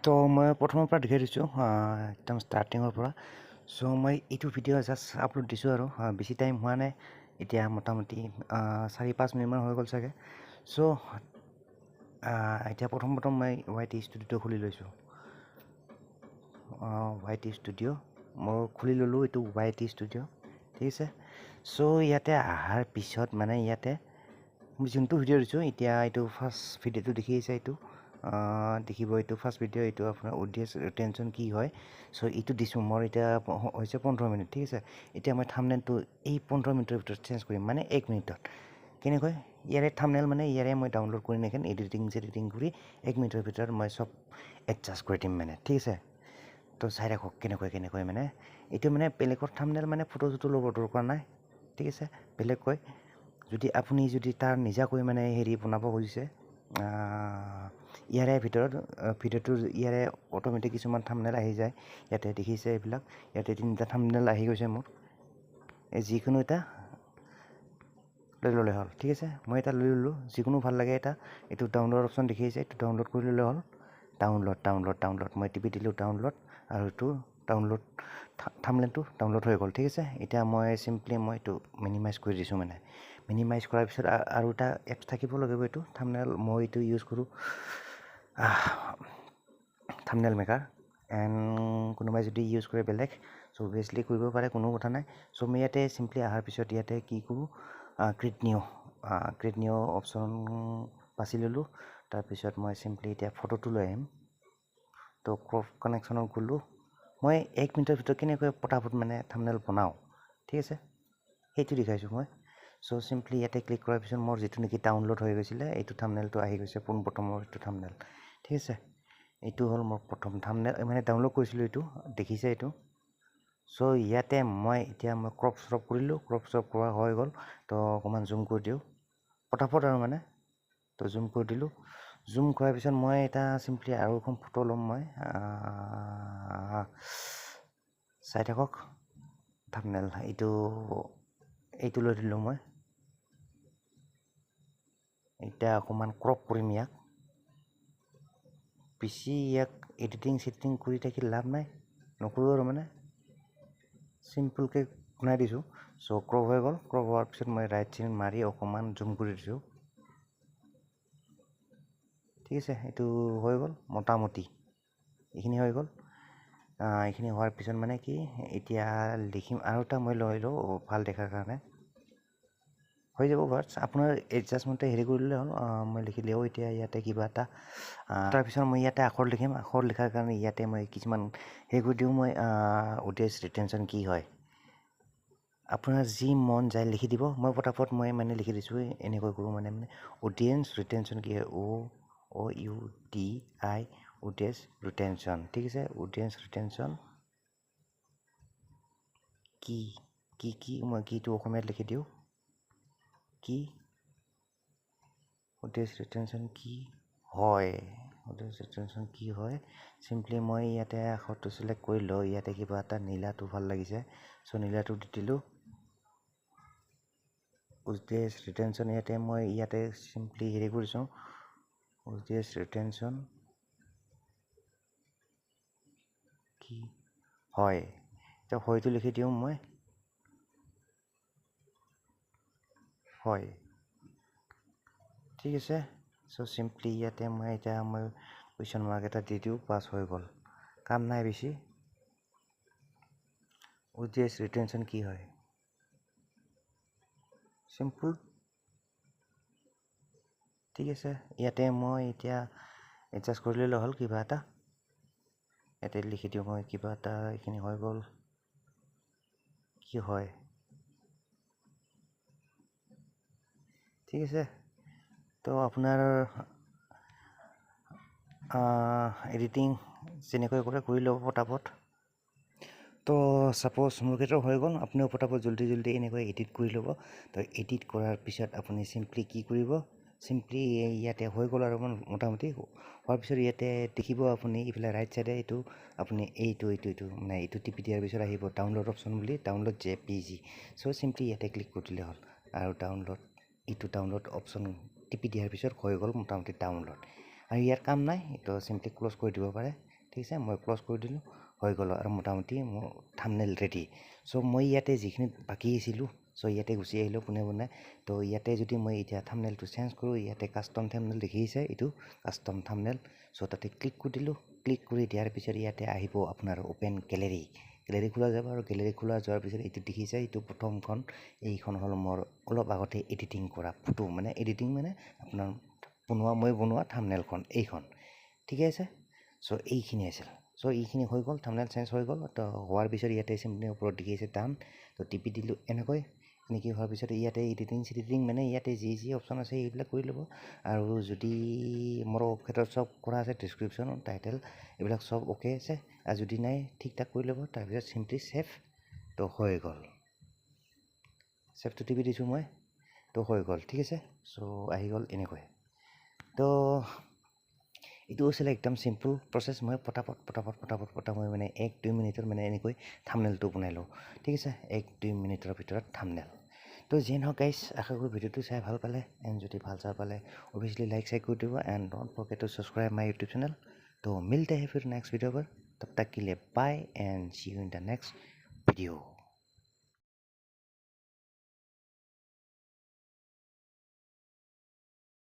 তো মই প্ৰথমৰ পৰা দেখাই দিছোঁ একদম ষ্টাৰ্টিঙৰ পৰা। চ' মই এইটো ভিডিঅ' জাষ্ট আপলোড দিছোঁ আৰু বেছি টাইম হোৱা নাই, এতিয়া মোটামুটি 4-5 মিনিটমান হৈ গ'ল চাগে। চ' এতিয়া প্ৰথম মই YT ষ্টুডিঅ'টো খুলি লৈছোঁ। YT ষ্টুডিঅ' মই খুলি ল'লোঁ, এইটো YT ষ্টুডিঅ' ঠিক আছে। চ' ইয়াতে অহাৰ পিছত মানে ইয়াতে মই যোনটো ভিডিঅ' দিছোঁ, এতিয়া এইটো ফাৰ্ষ্ট ভিডিঅ'টো দেখি আহিছে, এইটো দেখিব, এইটো ফাৰ্ষ্ট ভিডিঅ', এইটো আপোনাৰ অডিয়েন্স ৰিটেনশ্যন কি হয়। চ' এইটো দিছোঁ, মোৰ এতিয়া হৈছে 15 মিনিট ঠিক আছে। এতিয়া মই থাম্বনেইলটো এই 15 মিনিটৰ ভিতৰত চেঞ্জ কৰিম, মানে 1 মিনিটত। কেনেকৈ ইয়াৰে থাম্বনেইল মানে ইয়াৰে মই ডাউনলোড কৰি নেখেন এডিটিং কৰি 1 মিনিটৰ ভিতৰত মই চব এডজাষ্ট কৰি দিম মানে ঠিক আছে। তো চাই ৰাখক কেনেকৈ মানে এইটো মানে বেলেগৰ থাম্বনেইল মানে ফটো চটো ল'ব দৰকাৰ নাই ঠিক আছে। বেলেগকৈ যদি আপুনি তাৰ নিজাকৈ মানে হেৰি বনাব খুজিছে, ইয়াৰে ভিতৰত ভিডিঅ'টোৰ ইয়াৰে অট'মেটিক কিছুমান থাম্বনেইল আহি যায়। ইয়াতে দেখিছে এইবিলাক, ইয়াতে 3টা থাম্বনেইল আহি গৈছে মোৰ। এই যিকোনো এটা লৈ ল'লে হ'ল ঠিক আছে। মই এটা লৈ ল'লোঁ, যিকোনো ভাল লাগে এটা। এইটো ডাউনলোড অপশ্যন দেখি আহিছে, এইটো ডাউনলোড কৰি ল'লে হ'ল। ডাউনলোড মই টিপি দিলোঁ ডাউনলোড, আৰু এইটো ডাউনলোড থাম্বনেইলটো ডাউনলোড হৈ গ'ল ঠিক আছে। এতিয়া মই চিম্পলি মই এইটো মিনিমাইজ কৰি দিছোঁ, মানে মিনিমাইজ কৰাৰ পিছত আৰু এটা এপছ থাকিব লাগিব, এইটো থাম্বনেইল মই এইটো ইউজ কৰোঁ, থাম্বনেইল মেকাৰ। এণ্ড কোনোবাই যদি ইউজ কৰে বেলেগ, চ' অভিয়াছলি কৰিব পাৰে, কোনো কথা নাই। চ' মই ইয়াতে চিম্পলি অহাৰ পিছত ইয়াতে কি কৰোঁ, ক্ৰিয়েট নিউ অপশ্যন বাছি ল'লোঁ। তাৰপিছত মই চিম্পলি এতিয়া ফটোটো লৈ আহিম। তো ক্ৰপ কানেকশ্যনত গ'লোঁ। মই 1 মিনিটৰ ভিতৰত কেনেকৈ পটাপট মানে থাম্বনেইল বনাওঁ ঠিক আছে, সেইটো দেখাইছোঁ মই। চ' চিম্পলি ইয়াতে ক্লিক কৰাৰ পিছত মোৰ যিটো নেকি ডাউনলোড হৈ গৈছিলে, এইটো থাম্বনেইলটো আহি গৈছে, পোনপ্ৰথমৰ এইটো থাম্বনেইল ঠিক আছে। এইটো হ'ল মোৰ প্ৰথম থাম্বনেইল, মানে ডাউনলোড কৰিছিলোঁ, এইটো দেখিছে এইটো। চ' ইয়াতে মই ক্ৰপ চ্ৰপ কৰিলোঁ, ক্ৰপ চ্ৰপ কৰা হৈ গ'ল। তো অকণমান জুম কৰি দিওঁ পটাপট আৰু মানে, তো জুম কৰি দিলোঁ। জুম কৰাৰ পিছত মই এটা চিম্পলি আৰু এখন ফটো ল'ম, মই চাই থাকক। থাম্বনেইল এইটো লৈ দিলোঁ মই। এতিয়া অকণমান ক্ৰপ কৰিম ইয়াক, বেছি ইয়াক এডিটিং কৰি থাকি লাভ নাই, নকৰোঁ আৰু মানে চিম্পলকৈ বনাই দিছোঁ। চ' ক্ৰপ হৈ গ'ল। ক্ৰপ হোৱাৰ পিছত মই ৰাইট চাইড মাৰি অকণমান জুম কৰি দিছোঁ ঠিক আছে। এইটো হৈ গ'ল মোটামুটি, এইখিনি হৈ গ'ল। এইখিনি হোৱাৰ পিছত মানে কি, এতিয়া লিখিম আৰু এটা মই লৈ লওঁ ভাল দেখাৰ কাৰণে, হৈ যাব বাট আপোনাৰ এডজাষ্টমেণ্টে হেৰি কৰি ল'লে হ'ল। মই লিখিলেও এতিয়া ইয়াতে কিবা এটা, তাৰপিছত মই ইয়াতে আখৰ লিখিম। আখৰ লিখাৰ কাৰণে ইয়াতে মই কিছুমান হেৰি কৰি দিওঁ, মই অডিয়েন্স ৰিটেনশ্যন কি হয়, আপোনাৰ যি মন যায় লিখি দিব। মই পটাপট মই মানে লিখি দিছোঁ, এনেকৈ কৰোঁ মানে অডিয়েন্স ৰিটেনশ্যন কি হয়, OUDI অডিয়েন্স ৰিটেনশ্যন ঠিক আছে। অডিয়েন্স ৰিটেনশ্যন কি মই কিটো অসমীয়াত লিখি দিওঁ, কি অডিয়েন্স ৰিটেনশ্যন কি হয়, অডিয়েন্স ৰিটেনশ্যন কি হয়। চিম্পলি মই ইয়াতে আখৰটো চিলেক্ট কৰি লওঁ, ইয়াতে কিবা এটা নীলাটো ভাল লাগিছে, চ' নীলাটো দি দিলোঁ। অডিয়েন্স ৰিটেনশ্যন ইয়াতে চিম্পলি হেৰি কৰিছোঁ, অডিয়েন্স ৰিটেনশ্যন কি হয়। এতিয়া হয়টো লিখি দিওঁ মই, হয় ঠিক আছে। চ' চিম্পলি ইয়াতে মই কুৱেশ্যন মাৰ্ক এটা দি দিওঁ, পাছ হৈ গ'ল, কাম নাই বেছি। অডিয়েন্স ৰিটেনশ্যন কি হয়, চিম্পল ঠিক আছে। ইয়াতে মই এতিয়া এডজাষ্ট কৰি ল'লে হ'ল কিবা এটা, ইয়াতে লিখি দিওঁ মই কিবা এটা, এইখিনি হৈ গ'ল, কি হয় ঠিক আছে। তো আপোনাৰ এডিটিং যেনেকৈ কৰে কৰি ল'ব পটাপট। তো ছাপ'জ মোৰ ক্ষেত্ৰত হৈ গ'ল, আপুনিও পটাপট জল্দি এনেকৈ এডিট কৰি ল'ব। তো এডিট কৰাৰ পিছত আপুনি চিম্পলি কি কৰিব, চিম্পলি ইয়াতে হৈ গ'ল আৰু মোটামুটি হোৱাৰ পিছত ইয়াতে দেখিব আপুনি ইফালে ৰাইট চাইডে এইটো আপুনি এইটো মানে এইটো টিপি দিয়াৰ পিছত আহিব ডাউনলোড অপশ্যন বুলি, ডাউনলোড JPG। চ' চিম্পলি ইয়াতে ক্লিক কৰি দিলে হ'ল, আৰু ডাউনলোড অপশ্যন টিপি দিয়াৰ পিছত হৈ গ'ল মোটামুটি ডাউনলোড। আৰু ইয়াৰ কাম নাই, এইটো চিম্পলি ক্ল'জ কৰি দিব পাৰে। ঠিক আছে মই ক্লজ কৰি দিলোঁ হৈ গ'ল আৰু মোটামুটি মোৰ থাম্বনেইল ৰেডি চ' মই ইয়াতে যিখিনি বাকী আছিলোঁ চ' ইয়াতে গুচি আহিলোঁ পোনে পোনে তো ইয়াতে যদি মই এতিয়া থাম্বনেইলটো চেঞ্জ কৰোঁ ইয়াতে কাষ্টম থাম্বনেইল দেখিছে এইটো কাষ্টম থাম্বনেইল চ' তাতে ক্লিক কৰি দিলোঁ ক্লিক কৰি দিয়াৰ পিছত ইয়াতে আহিব আপোনাৰ অ'পেন গেলেৰী খোলা যাব আৰু গেলেৰী খোলা যোৱাৰ পিছত এইটো দেখিছে এইটো প্ৰথমখন এইখন হ'ল মোৰ অলপ আগতে এডিটিং কৰা ফটো মানে এডিটিং মানে আপোনাৰ মই বনোৱা থাম্বনেইলখন এইখন ঠিকে আছে চ' এইখিনি আছিল চ' এইখিনি হৈ গ'ল থাম্বনেইল চেঞ্জ হৈ গ'ল তো হোৱাৰ পিছত ইয়াতে চিম্পলি ওপৰত দেখিছে ডান তো টিপি দিলোঁ এনেকৈ হোৱাৰ পিছত ইয়াতে এডিটিং মানে ইয়াতে যি অপশ্যন আছে এইবিলাক কৰি ল'ব আৰু যদি মোৰ ক্ষেত্ৰত চব কৰা আছে ডিছক্ৰিপশ্যন টাইটেল এইবিলাক চব অ'কে আছে আৰু যদি নাই ঠিক ঠাক কৰি ল'ব তাৰপিছত চিম্পলি ছেভ তো হৈ গ'ল ছেভটো টিপি দিছোঁ মই তো হৈ গ'ল ঠিক আছে চ' আহি গ'ল এনেকৈ তো এইটো আছিলে একদম চিম্পল প্ৰচেছ মই পটাপট মই মানে 1-2 মিনিটত মানে এনেকৈ থাম্বনেইলটো বনাই লওঁ ঠিক আছে 1-2 মিনিটৰ ভিতৰত থাম্বনেইল তো যি নহওক গাইজ আশা কৰোঁ ভিডিঅ'টো চাই ভাল পালে এণ্ড যদি ভাল চাই পালে অভিয়াছলি লাইক কৰি দিব and don't forget two subscribe my YouTube channel তো মিলতে हैं फिर नेक्स्ट वीडियो पर तब तक के लिए bye and see you in the next video